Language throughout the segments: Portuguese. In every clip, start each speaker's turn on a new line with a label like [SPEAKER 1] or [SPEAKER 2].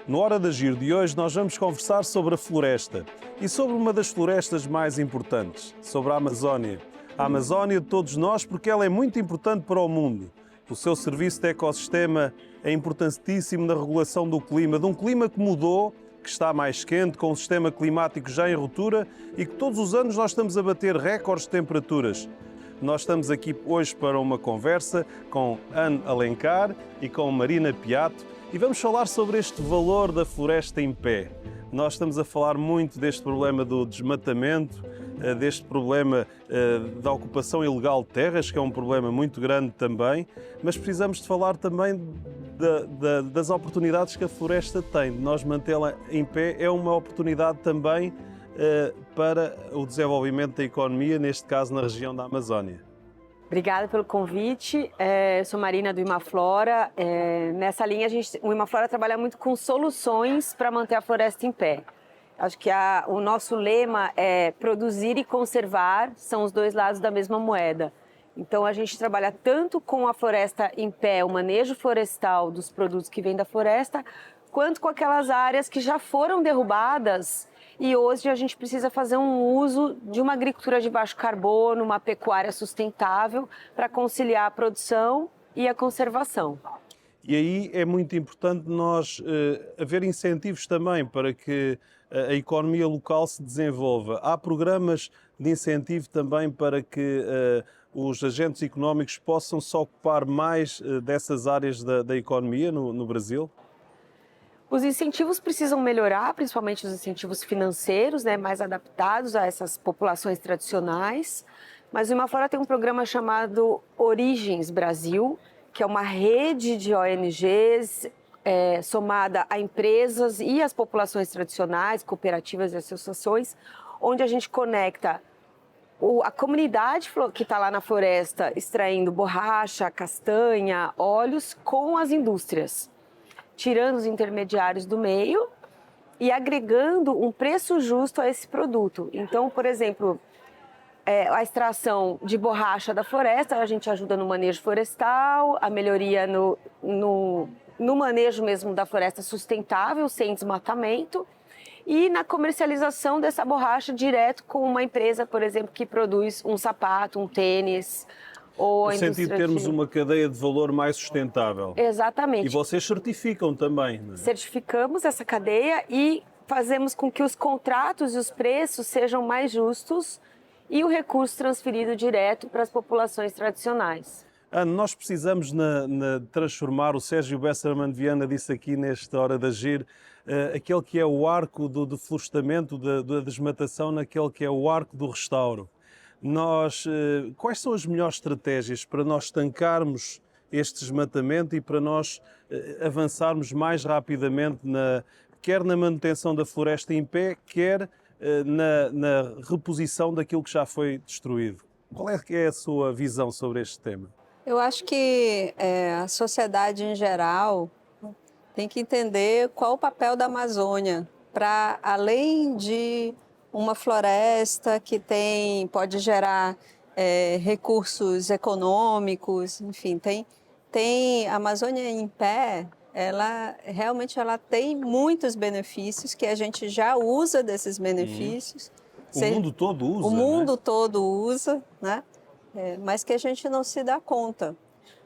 [SPEAKER 1] No Hora de Agir de hoje nós vamos conversar sobre a floresta e sobre uma das florestas mais importantes, sobre a Amazónia. A Amazónia de todos nós porque ela é muito importante para o mundo. O seu serviço de ecossistema é importantíssimo na regulação do clima, de um clima que mudou, que está mais quente, com um sistema climático já em ruptura e que todos os anos nós estamos a bater recordes de temperaturas. Nós estamos aqui hoje para uma conversa com Anne Alencar e com Marina Piatto e vamos falar sobre este valor da floresta em pé. Nós estamos a falar muito deste problema do desmatamento, deste problema da ocupação ilegal de terras, que é um problema muito grande também, mas precisamos de falar também das oportunidades que a floresta tem. De nós mantê-la em pé é uma oportunidade também para o desenvolvimento da economia, neste caso na região da Amazónia.
[SPEAKER 2] Obrigada pelo convite. Eu sou Marina do Imaflora. Nessa linha, o Imaflora trabalha muito com soluções para manter a floresta em pé. Acho que o nosso lema é produzir e conservar, são os dois lados da mesma moeda. Então, a gente trabalha tanto com a floresta em pé, o manejo florestal dos produtos que vêm da floresta, quanto com aquelas áreas que já foram derrubadas e hoje a gente precisa fazer um uso de uma agricultura de baixo carbono, uma pecuária sustentável para conciliar a produção e a conservação.
[SPEAKER 1] E aí é muito importante nós haver incentivos também para que a economia local se desenvolva. Há programas de incentivo também para que os agentes económicos possam se ocupar mais dessas áreas da economia no Brasil?
[SPEAKER 2] Os incentivos precisam melhorar, principalmente os incentivos financeiros, né, mais adaptados a essas populações tradicionais. Mas o Imaflora tem um programa chamado Origens Brasil, que é uma rede de ONGs somada a empresas e as populações tradicionais, cooperativas e associações, onde a gente conecta a comunidade que está lá na floresta extraindo borracha, castanha, óleos com as indústrias, tirando os intermediários do meio e agregando um preço justo a esse produto. Então, por exemplo, a extração de borracha da floresta, a gente ajuda no manejo florestal, a melhoria no manejo mesmo da floresta sustentável, sem desmatamento, e na comercialização dessa borracha direto com uma empresa, por exemplo, que produz um sapato, um tênis.
[SPEAKER 1] No sentido de termos uma cadeia de valor mais sustentável.
[SPEAKER 2] Exatamente.
[SPEAKER 1] E vocês certificam também, não é?
[SPEAKER 2] Certificamos essa cadeia e fazemos com que os contratos e os preços sejam mais justos e o recurso transferido direto para as populações tradicionais.
[SPEAKER 1] Ana, nós precisamos transformar, o Sérgio Besserman Viana disse aqui nesta Hora de Agir, aquele que é o arco do florestamento, da desmatação, naquele que é o arco do restauro. Quais são as melhores estratégias para nós estancarmos este desmatamento e para nós avançarmos mais rapidamente, quer na manutenção da floresta em pé, quer na reposição daquilo que já foi destruído? Qual é que é a sua visão sobre este tema?
[SPEAKER 3] Eu acho que a sociedade em geral tem que entender qual o papel da Amazônia para, além de uma floresta que pode gerar recursos econômicos, enfim, tem a Amazônia em pé, ela tem muitos benefícios que a gente já usa desses benefícios.
[SPEAKER 1] O mundo todo usa,
[SPEAKER 3] o mundo todo usa, né? Mas que a gente não se dá conta.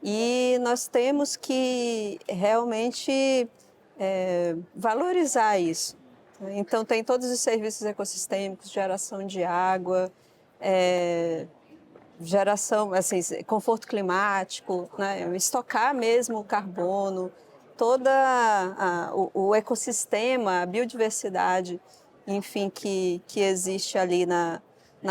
[SPEAKER 3] E nós temos que realmente valorizar isso. Então, tem todos os serviços ecossistêmicos, geração de água, geração, assim, conforto climático, né? Estocar mesmo o carbono, todo o ecossistema, a biodiversidade, enfim, que existe ali na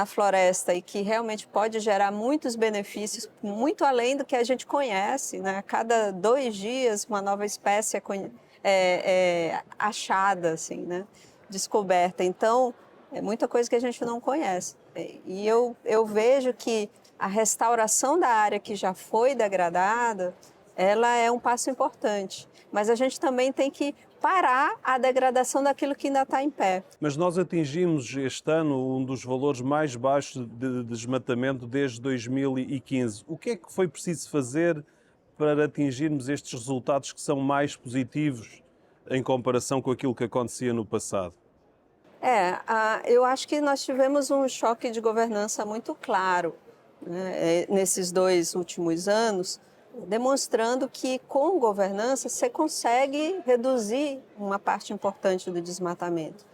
[SPEAKER 3] floresta e que realmente pode gerar muitos benefícios, muito além do que a gente conhece, né? A cada 2 dias, uma nova espécie é achada, assim, né? Descoberta. Então, é muita coisa que a gente não conhece. E eu vejo que a restauração da área que já foi degradada, ela é um passo importante. Mas a gente também tem que parar a degradação daquilo que ainda está em pé.
[SPEAKER 1] Mas nós atingimos este ano um dos valores mais baixos de desmatamento desde 2015. O que é que foi preciso fazer para atingirmos estes resultados que são mais positivos em comparação com aquilo que acontecia no passado?
[SPEAKER 3] Eu acho que nós tivemos um choque de governança muito claro, né, nesses 2 últimos anos, demonstrando que com governança você consegue reduzir uma parte importante do desmatamento.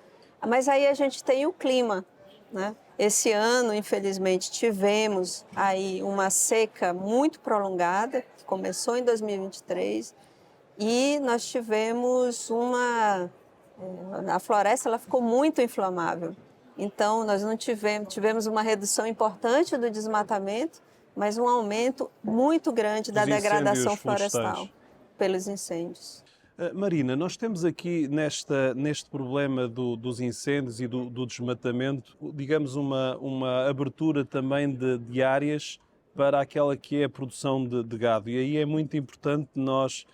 [SPEAKER 3] Mas aí a gente tem o clima, né? Esse ano, infelizmente, tivemos aí uma seca muito prolongada, que começou em 2023, e nós tivemos a floresta ela ficou muito inflamável. Então, nós não tivemos uma redução importante do desmatamento, mas um aumento muito grande da degradação florestal pelos incêndios.
[SPEAKER 1] Marina, nós temos aqui neste problema dos incêndios e do desmatamento, digamos, uma abertura também de áreas para aquela que é a produção de gado. E aí é muito importante nós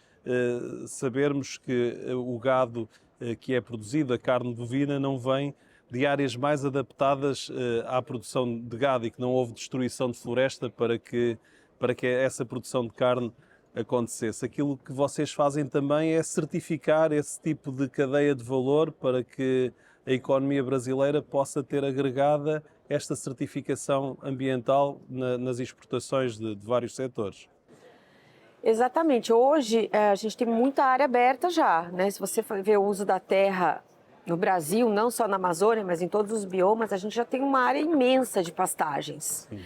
[SPEAKER 1] sabermos que o gado que é produzido, a carne bovina, não vem de áreas mais adaptadas à produção de gado e que não houve destruição de floresta para que essa produção de carne acontecesse. Aquilo que vocês fazem também é certificar esse tipo de cadeia de valor para que a economia brasileira possa ter agregada esta certificação ambiental nas exportações de vários setores.
[SPEAKER 2] Exatamente. Hoje a gente tem muita área aberta já, né? Se você for ver o uso da terra no Brasil, não só na Amazônia, mas em todos os biomas, a gente já tem uma área imensa de pastagens. Sim.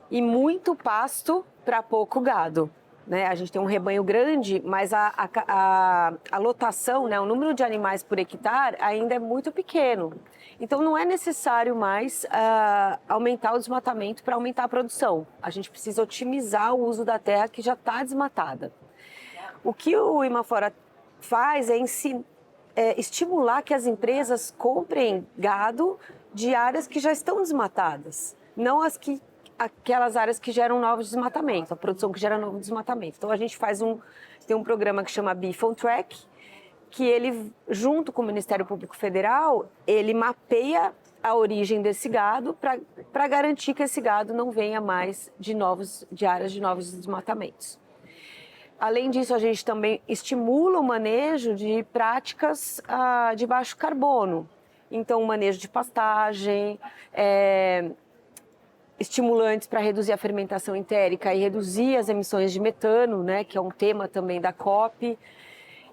[SPEAKER 2] E muito pasto para pouco gado. Né? A gente tem um rebanho grande, mas a lotação, né? O número de animais por hectare ainda é muito pequeno. Então não é necessário mais aumentar o desmatamento para aumentar a produção. A gente precisa otimizar o uso da terra que já está desmatada. O que o Imaflora faz é estimular que as empresas comprem gado de áreas que já estão desmatadas, não aquelas áreas que geram novos desmatamentos, a produção que gera novo desmatamento. Então a gente tem um programa que chama Beef on Track, que ele, junto com o Ministério Público Federal, ele mapeia a origem desse gado para garantir que esse gado não venha mais de áreas de novos desmatamentos. Além disso, a gente também estimula o manejo de práticas de baixo carbono. Então, o manejo de pastagem, estimulantes para reduzir a fermentação entérica e reduzir as emissões de metano, né, que é um tema também da COP.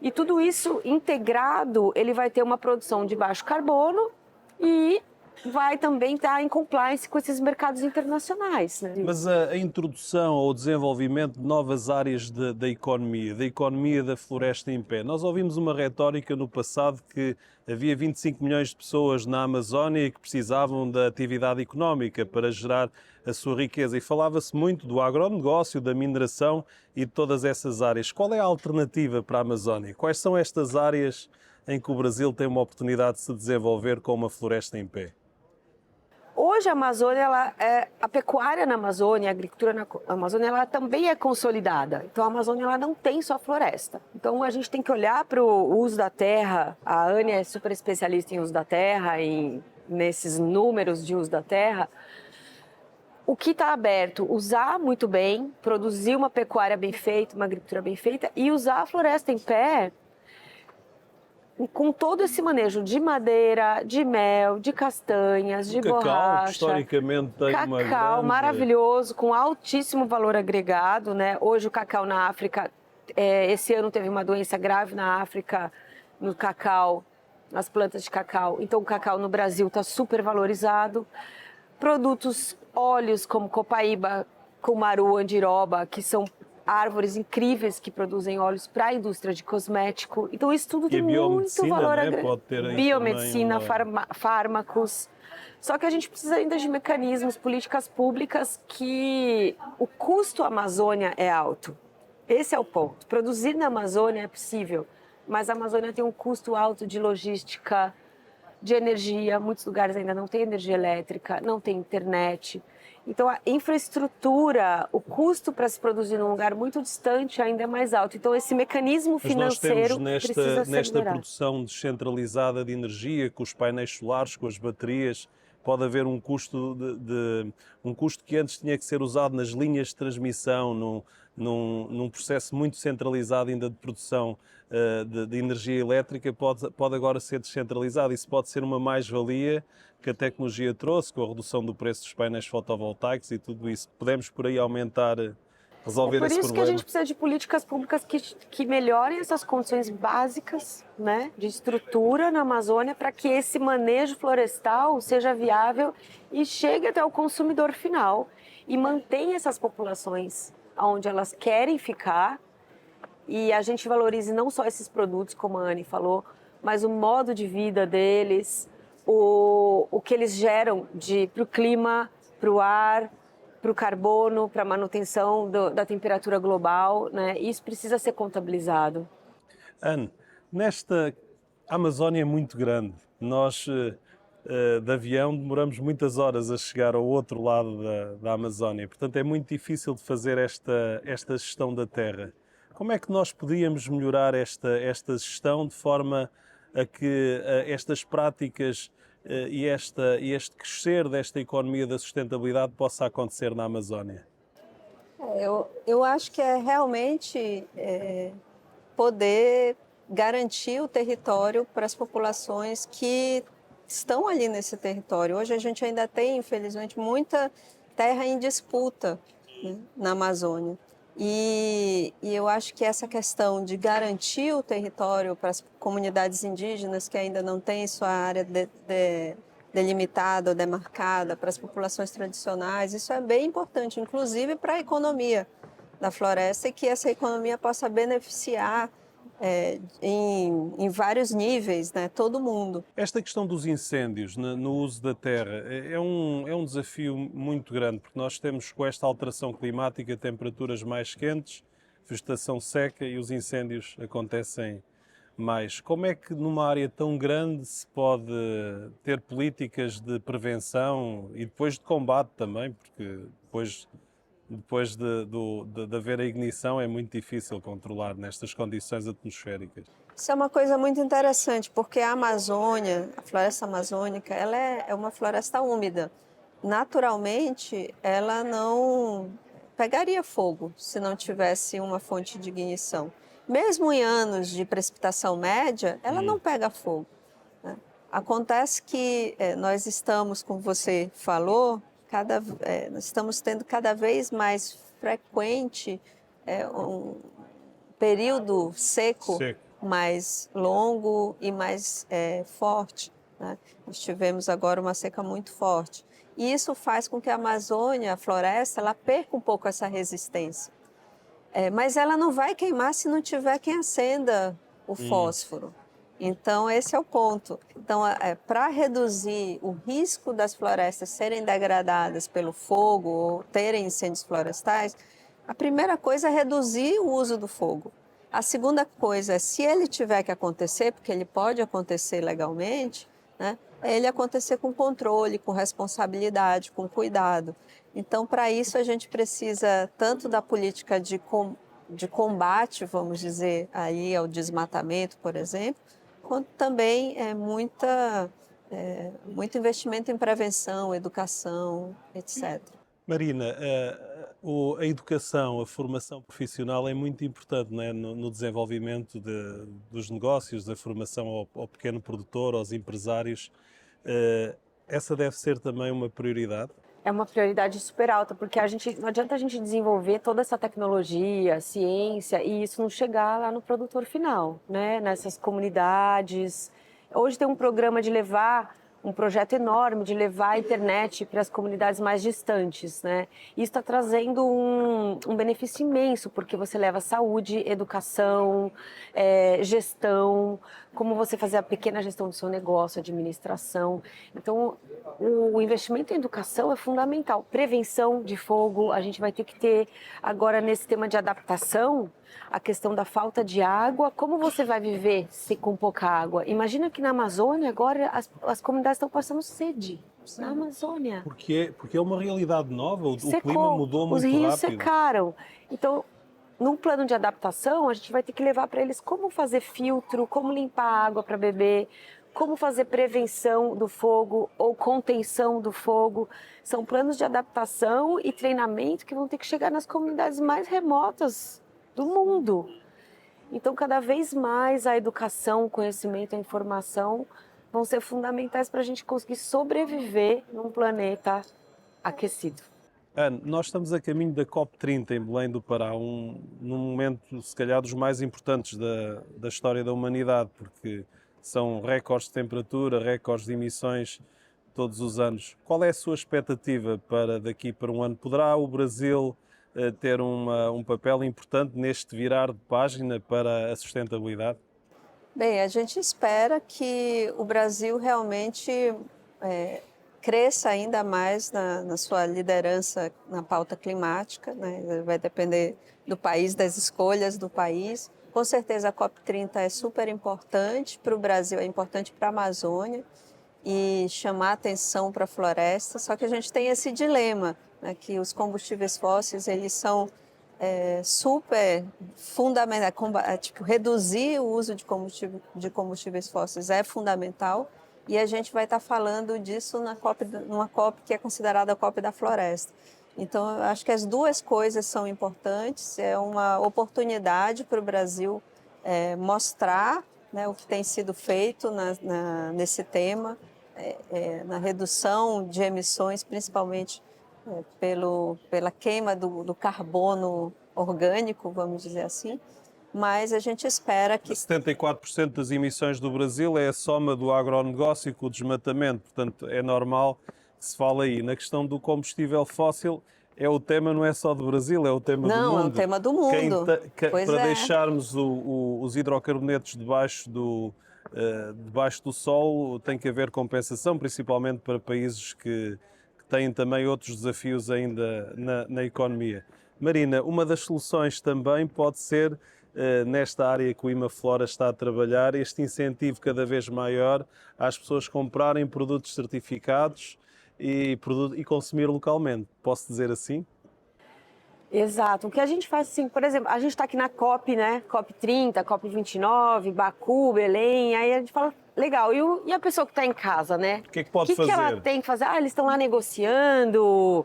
[SPEAKER 2] E tudo isso integrado, ele vai ter uma produção de baixo carbono e vai também estar em compliance com esses mercados internacionais. Né?
[SPEAKER 1] Mas a introdução ou o desenvolvimento de novas áreas da economia da floresta em pé. Nós ouvimos uma retórica no passado que havia 25 milhões de pessoas na Amazónia e que precisavam da atividade económica para gerar a sua riqueza. E falava-se muito do agronegócio, da mineração e de todas essas áreas. Qual é a alternativa para a Amazónia? Quais são estas áreas em que o Brasil tem uma oportunidade de se desenvolver com uma floresta em pé?
[SPEAKER 2] Hoje a Amazônia, a pecuária na Amazônia, a agricultura na Amazônia, ela também é consolidada. Então a Amazônia ela não tem só floresta. Então a gente tem que olhar para o uso da terra. A Ânia é super especialista em uso da terra, nesses números de uso da terra. O que está aberto, usar muito bem, produzir uma pecuária bem feita, uma agricultura bem feita e usar a floresta em pé com todo esse manejo de madeira, de mel, de castanhas, de borracha.
[SPEAKER 1] Cacau, que historicamente tem uma grande...
[SPEAKER 2] Cacau maravilhoso, com altíssimo valor agregado, né? Hoje o cacau na África, esse ano teve uma doença grave na África, no cacau, nas plantas de cacau. Então o cacau no Brasil está super valorizado. Produtos, óleos como copaíba, cumaru, andiroba, que são árvores incríveis que produzem óleos para a indústria de cosmético. Então isso tudo tem muito valor agregado. Biomedicina, fármacos. Só que a gente precisa ainda de mecanismos, políticas públicas que o custo Amazônia é alto. Esse é o ponto. Produzir na Amazônia é possível, mas a Amazônia tem um custo alto de logística, de energia. Muitos lugares ainda não tem energia elétrica, não tem internet. Então, a infraestrutura, o custo para se produzir num lugar muito distante ainda é mais alto. Então, esse mecanismo financeiro precisa ser
[SPEAKER 1] nesta
[SPEAKER 2] melhorado.
[SPEAKER 1] produção descentralizada de energia, com os painéis solares, com as baterias, pode haver um custo, um custo que antes tinha que ser usado nas linhas de transmissão, num processo muito centralizado ainda de produção de energia elétrica, pode agora ser descentralizado. Isso pode ser uma mais-valia que a tecnologia trouxe, com a redução do preço dos painéis fotovoltaicos e tudo isso. Podemos por aí aumentar, resolver esse problema.
[SPEAKER 2] Por isso que a gente precisa de políticas públicas que melhorem essas condições básicas, né, de estrutura na Amazônia para que esse manejo florestal seja viável e chegue até o consumidor final e mantenha essas populações onde elas querem ficar e a gente valorize não só esses produtos, como a Anne falou, mas o modo de vida deles, o que eles geram para o clima, para o ar, para o carbono, para a manutenção da temperatura global, né? Isso precisa ser contabilizado.
[SPEAKER 1] Anne, a Amazónia é muito grande. Nós, de avião, demoramos muitas horas a chegar ao outro lado da Amazónia. Portanto, é muito difícil de fazer esta gestão da terra. Como é que nós podíamos melhorar esta gestão de forma a que estas práticas e este crescer desta economia da sustentabilidade possa acontecer na Amazónia?
[SPEAKER 3] Eu acho que é realmente poder garantir o território para as populações que estão ali nesse território. Hoje a gente ainda tem, infelizmente, muita terra em disputa, né, na Amazônia. E eu acho que essa questão de garantir o território para as comunidades indígenas que ainda não têm sua área delimitada ou demarcada, para as populações tradicionais, isso é bem importante, inclusive para a economia da floresta e que essa economia possa beneficiar em vários níveis, né, todo mundo.
[SPEAKER 1] Esta questão dos incêndios no uso da terra é um desafio muito grande, porque nós temos com esta alteração climática temperaturas mais quentes, vegetação seca e os incêndios acontecem mais. Como é que numa área tão grande se pode ter políticas de prevenção e depois de combate também, porque depois de haver a ignição é muito difícil controlar nestas condições atmosféricas.
[SPEAKER 3] Isso é uma coisa muito interessante, porque a Amazônia, a floresta amazônica, ela é uma floresta úmida. Naturalmente, ela não pegaria fogo se não tivesse uma fonte de ignição. Mesmo em anos de precipitação média, ela não pega fogo, né? Acontece que nós estamos, como você falou, nós estamos tendo cada vez mais frequente um período seco mais longo e mais forte, né? Nós tivemos agora uma seca muito forte. E isso faz com que a Amazônia, a floresta, ela perca um pouco essa resistência. Mas ela não vai queimar se não tiver quem acenda o fósforo. Então, esse é o ponto. Então, para reduzir o risco das florestas serem degradadas pelo fogo ou terem incêndios florestais, a primeira coisa é reduzir o uso do fogo. A segunda coisa é, se ele tiver que acontecer, porque ele pode acontecer legalmente, né, é ele acontecer com controle, com responsabilidade, com cuidado. Então, para isso, a gente precisa tanto da política de combate, vamos dizer, aí ao desmatamento, por exemplo, quanto também muito investimento em prevenção, educação, etc.
[SPEAKER 1] Marina, a educação, a formação profissional é muito importante, não é? No desenvolvimento dos negócios, da formação ao pequeno produtor, aos empresários. Essa deve ser também uma prioridade?
[SPEAKER 2] É uma prioridade super alta, porque não adianta a gente desenvolver toda essa tecnologia, ciência, e isso não chegar lá no produtor final, né? Nessas comunidades. Hoje tem um programa um projeto enorme de levar a internet para as comunidades mais distantes, né? Isso está trazendo um benefício imenso, porque você leva saúde, educação, gestão, como você fazer a pequena gestão do seu negócio, administração. Então, o investimento em educação é fundamental. Prevenção de fogo, a gente vai ter que ter agora nesse tema de adaptação, a questão da falta de água. Como você vai viver com pouca água? Imagina que na Amazônia agora as comunidades estão passando sede. Sim. Na Amazônia.
[SPEAKER 1] Porque é uma realidade nova, o clima mudou muito rápido. Os rios
[SPEAKER 2] secaram. Então, num plano de adaptação, a gente vai ter que levar para eles como fazer filtro, como limpar a água para beber, como fazer prevenção do fogo ou contenção do fogo. São planos de adaptação e treinamento que vão ter que chegar nas comunidades mais remotas do mundo. Então, cada vez mais a educação, o conhecimento, a informação vão ser fundamentais para a gente conseguir sobreviver num planeta aquecido.
[SPEAKER 1] Ana, nós estamos a caminho da COP30 em Belém do Pará, num momento, se calhar, dos mais importantes da história da humanidade, porque são recordes de temperatura, recordes de emissões todos os anos. Qual é a sua expectativa para daqui para um ano? Poderá o Brasil ter um papel importante neste virar de página para a sustentabilidade?
[SPEAKER 3] Bem, a gente espera que o Brasil realmente cresça ainda mais na sua liderança na pauta climática, né? Vai depender do país, das escolhas do país. Com certeza a COP30 é super importante para o Brasil, é importante para a Amazônia e chamar atenção para a floresta, só que a gente tem esse dilema, né, que os combustíveis fósseis eles são super fundamentais, tipo, reduzir o uso de combustíveis fósseis é fundamental e a gente vai estar falando disso numa COP que é considerada a COP da floresta. Então, eu acho que as duas coisas são importantes, é uma oportunidade para o Brasil mostrar, né, o que tem sido feito nesse tema, na redução de emissões, principalmente pela queima do carbono orgânico, vamos dizer assim, mas a gente espera que...
[SPEAKER 1] 74% das emissões do Brasil é a soma do agronegócio com o desmatamento, portanto é normal que se fale aí. Na questão do combustível fóssil, o tema não é só do Brasil, é o tema do mundo.
[SPEAKER 3] Não, é o tema do mundo.
[SPEAKER 1] Para deixarmos os hidrocarbonetos debaixo do sol, tem que haver compensação, principalmente para países que têm também outros desafios ainda na economia. Marina, uma das soluções também pode ser, nesta área que o Imaflora está a trabalhar, este incentivo cada vez maior às pessoas comprarem produtos certificados e consumir localmente. Posso dizer assim?
[SPEAKER 2] Exato. O que a gente faz, assim, por exemplo, a gente está aqui na COP, né? COP30, COP29, Baku, Belém, aí a gente fala, legal, e a pessoa que está em casa, né?
[SPEAKER 1] O que pode fazer?
[SPEAKER 2] O que ela tem que fazer? Eles estão lá negociando.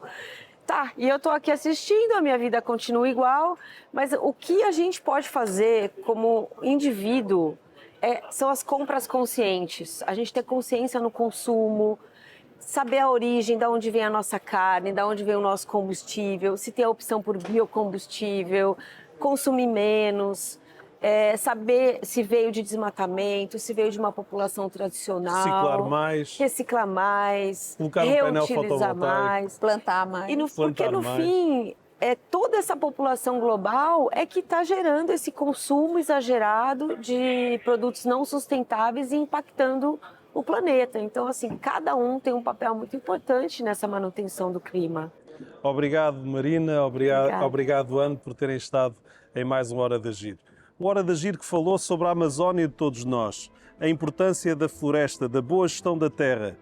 [SPEAKER 2] Tá, e eu estou aqui assistindo, a minha vida continua igual, mas o que a gente pode fazer como indivíduo são as compras conscientes. A gente ter consciência no consumo, saber a origem, de onde vem a nossa carne, de onde vem o nosso combustível, se tem a opção por biocombustível, consumir menos, saber se veio de desmatamento, se veio de uma população tradicional. Reciclar mais,
[SPEAKER 1] colocar
[SPEAKER 2] reutilizar mais,
[SPEAKER 3] plantar mais.
[SPEAKER 2] Porque no fim, toda essa população global é que está gerando esse consumo exagerado de produtos não sustentáveis e impactando o planeta. Então, assim, cada um tem um papel muito importante nessa manutenção do clima.
[SPEAKER 1] Obrigado, Marina. Obrigado, Ana, por terem estado em mais uma Hora de Agir. Uma Hora de Agir que falou sobre a Amazónia de todos nós, a importância da floresta, da boa gestão da terra,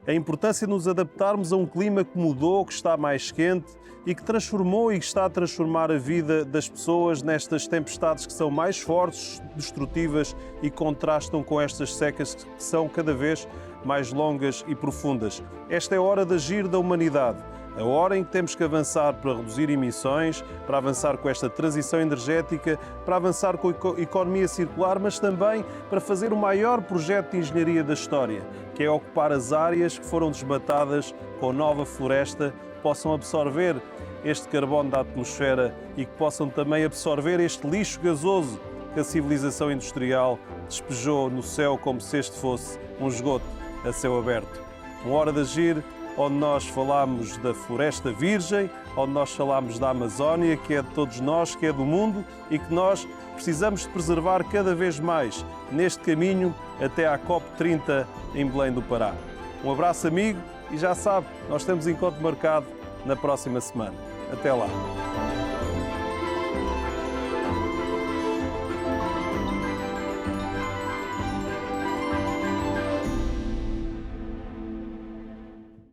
[SPEAKER 1] a importância de nos adaptarmos a um clima que mudou, que está mais quente e que transformou e que está a transformar a vida das pessoas nestas tempestades que são mais fortes, destrutivas e contrastam com estas secas que são cada vez mais longas e profundas. Esta é a hora de agir da humanidade, a hora em que temos que avançar para reduzir emissões, para avançar com esta transição energética, para avançar com a economia circular, mas também para fazer o maior projeto de engenharia da história, que é ocupar as áreas que foram desmatadas com nova floresta, que possam absorver este carbono da atmosfera e que possam também absorver este lixo gasoso que a civilização industrial despejou no céu como se este fosse um esgoto a céu aberto. Uma Hora de Agir onde nós falamos da floresta virgem, onde nós falamos da Amazónia, que é de todos nós, que é do mundo e que nós precisamos de preservar cada vez mais neste caminho até à COP30 em Belém do Pará. Um abraço, amigo, e já sabe, nós temos encontro marcado na próxima semana. Até lá.